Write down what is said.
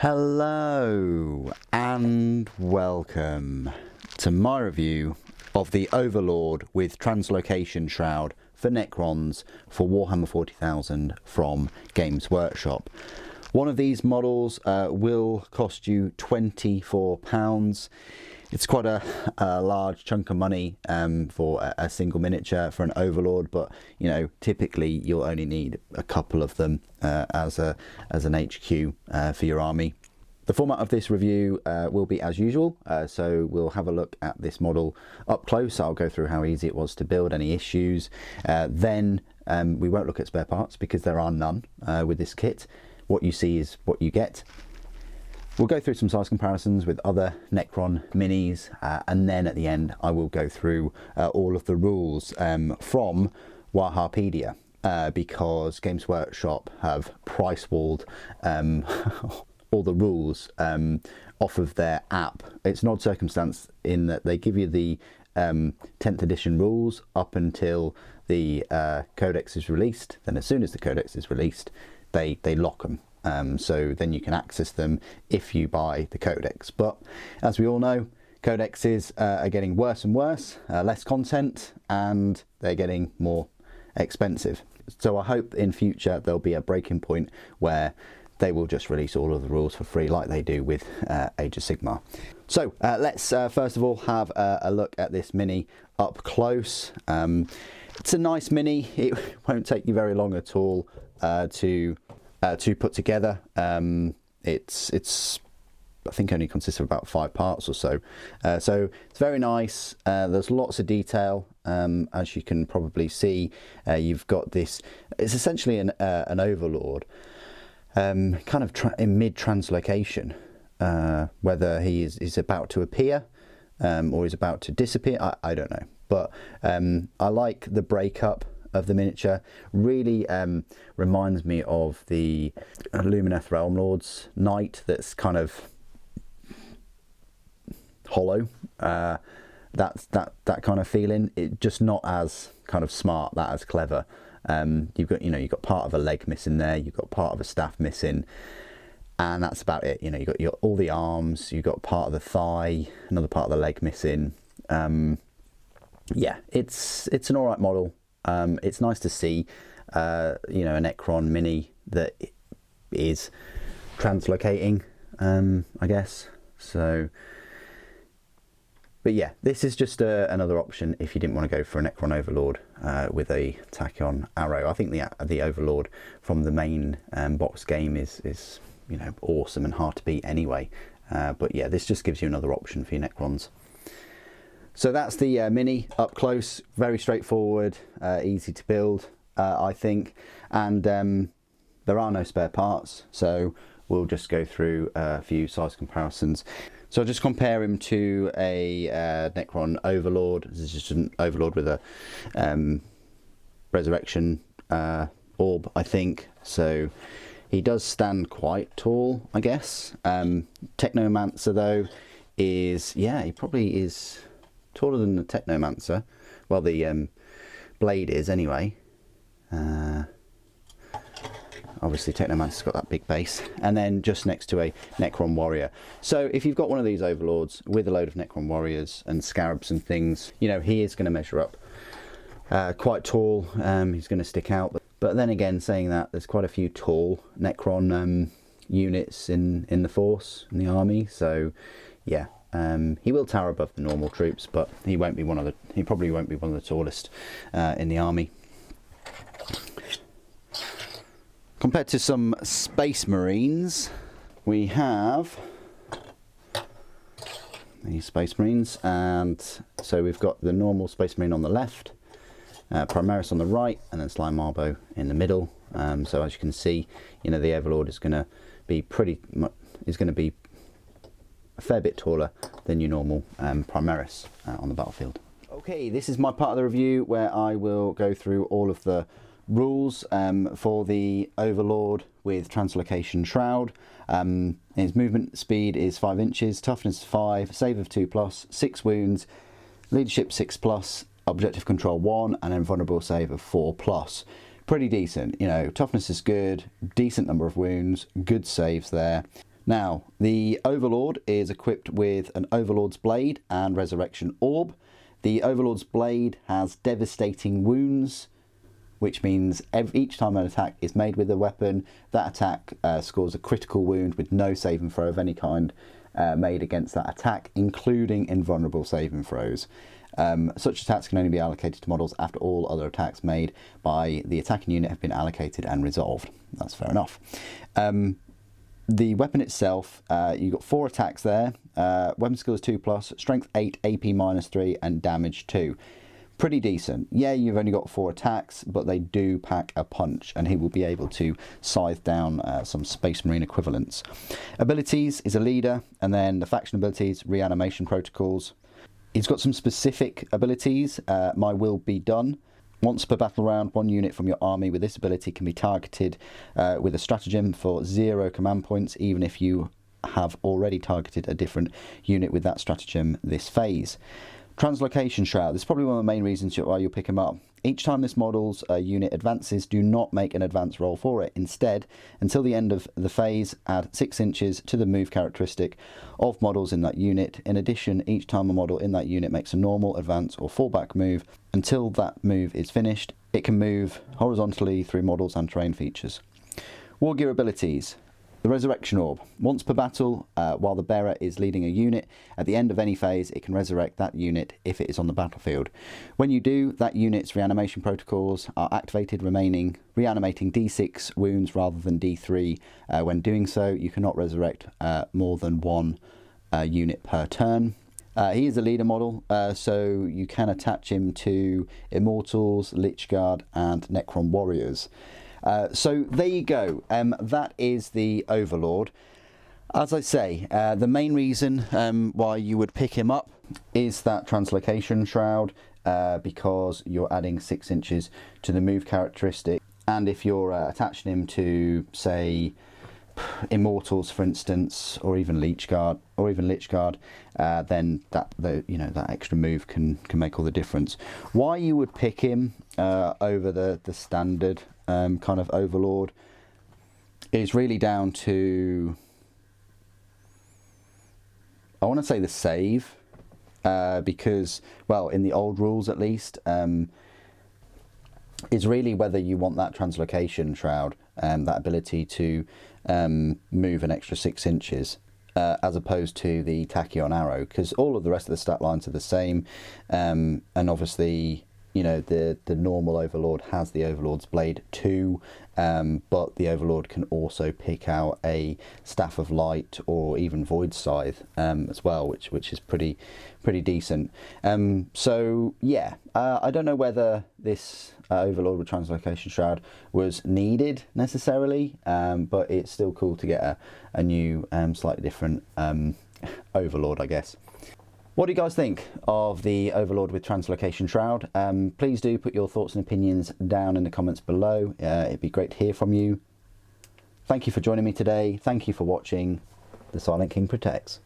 Hello and welcome to my review of the Overlord with Translocation Shroud for Necrons for Warhammer 40,000 from Games Workshop. One of these models will cost you £24. It's quite a large chunk of money for a single miniature for an Overlord, but you know, typically you'll only need a couple of them as an HQ for your army. The format of this review will be as usual, so we'll have a look at this model up close. I'll go through how easy it was to build, any issues. Then we won't look at spare parts because there are none with this kit. What you see is what you get. We'll go through some size comparisons with other Necron minis, and then at the end I will go through all of the rules from WH40K, because Games Workshop have price walled all the rules off of their app. It's an odd circumstance in that they give you the 10th edition rules up until the codex is released. Then as soon as the codex is released, they lock them. So then you can access them if you buy the codex. But as we all know, codexes are getting worse and worse, less content, and they're getting more expensive. So I hope in future there'll be a breaking point where they will just release all of the rules for free like they do with Age of Sigmar. So let's first of all have a look at this mini up close. It's a nice mini. It won't take you very long at all to put together. It's I think only consists of about 5 parts or so. So it's very nice. There's lots of detail, as you can probably see. You've got this. It's essentially an Overlord, kind of in mid-translocation, whether he's about to appear or he's about to disappear. I don't know, but I like the breakup of the miniature. Really reminds me of the Lumineth Realm Lord's Knight that's kind of hollow. That's that kind of feeling. It just not as kind of smart, that as clever. You've got part of a leg missing there, you've got part of a staff missing, and that's about it. You know, you've got all the arms, you've got part of the thigh, another part of the leg missing. Yeah, it's an all right model. It's nice to see, a Necron mini that is translocating, I guess. So, but yeah, this is just another option if you didn't want to go for a Necron Overlord with a Tachyon arrow. I think the Overlord from the main box game is awesome and hard to beat anyway. But yeah, this just gives you another option for your Necrons. So that's the mini up close, very straightforward, easy to build, I think, and there are no spare parts, so we'll just go through a few size comparisons. So I'll just compare him to a Necron Overlord. This is just an Overlord with a Resurrection orb, I think, so he does stand quite tall, I guess. Technomancer though is, yeah, he probably is taller than the Technomancer. Well, the blade is anyway. Obviously Technomancer's got that big base, and then just next to a Necron Warrior. So if you've got one of these Overlords with a load of Necron Warriors and Scarabs and things, you know, he is going to measure up quite tall. He's going to stick out, but then again, saying that, there's quite a few tall Necron units in the force, in the army, so yeah. He will tower above the normal troops, but he probably won't be one of the tallest in the army. Compared to some Space Marines, we have these Space Marines, and so we've got the normal Space Marine on the left, Primaris on the right, and then Slime Marbo in the middle. So as you can see, you know, the Overlord is going to be a fair bit taller than your normal Primaris on the battlefield. Okay, this is my part of the review where I will go through all of the rules for the Overlord with Translocation Shroud. His movement speed is 5 inches, toughness 5, save of 2+, 6 wounds, leadership 6+, objective control 1, and invulnerable save of 4+. Pretty decent, you know, toughness is good, decent number of wounds, good saves there. Now, the Overlord is equipped with an Overlord's Blade and Resurrection Orb. The Overlord's Blade has devastating wounds, which means each time an attack is made with a weapon, that attack scores a critical wound with no saving throw of any kind made against that attack, including invulnerable saving throws. Such attacks can only be allocated to models after all other attacks made by the attacking unit have been allocated and resolved. That's fair enough. The weapon itself, you've got 4 attacks there. Weapon skill is 2+, strength 8, AP -3, and damage 2. Pretty decent. Yeah, you've only got 4 attacks, but they do pack a punch, and he will be able to scythe down some Space Marine equivalents. Abilities is a leader, and then the faction abilities, reanimation protocols. He's got some specific abilities. My Will Be Done. Once per battle round, 1 unit from your army with this ability can be targeted with a stratagem for 0 command points, even if you have already targeted a different unit with that stratagem this phase. Translocation Shroud. This is probably one of the main reasons why you'll pick him up. Each time this model's unit advances, do not make an advance roll for it. Instead, until the end of the phase, add 6 inches to the move characteristic of models in that unit. In addition, each time a model in that unit makes a normal, advance or fallback move, until that move is finished, it can move horizontally through models and terrain features. War Gear abilities. The Resurrection Orb. Once per battle, while the bearer is leading a unit, at the end of any phase, it can resurrect that unit if it is on the battlefield. When you do, that unit's reanimation protocols are activated, reanimating D6 wounds rather than D3. When doing so, you cannot resurrect more than 1 unit per turn. He is a leader model, so you can attach him to Immortals, Lichguard, and Necron Warriors. So there you go. That is the Overlord. As I say, the main reason why you would pick him up is that Translocation Shroud, because you're adding 6 inches to the move characteristic, and if you're attaching him to, say, Immortals, for instance, or even Lichguard, then that extra move can make all the difference. Why you would pick him over the standard kind of Overlord is really down to, I want to say, the save, because, well, in the old rules at least, is really whether you want that Translocation Shroud, that ability to move an extra 6 inches, as opposed to the Tachyon Arrow, because all of the rest of the stat lines are the same, and obviously, you know, the normal Overlord has the Overlord's Blade too, but the Overlord can also pick out a Staff of Light or even Void Scythe as well, which is pretty decent. So yeah, I don't know whether this Overlord with Translocation Shroud was needed necessarily, but it's still cool to get a new, slightly different Overlord, I guess. What do you guys think of the Overlord with Translocation Shroud? Please do put your thoughts and opinions down in the comments below. It'd be great to hear from you. Thank you for joining me today. Thank you for watching. The Silent King protects.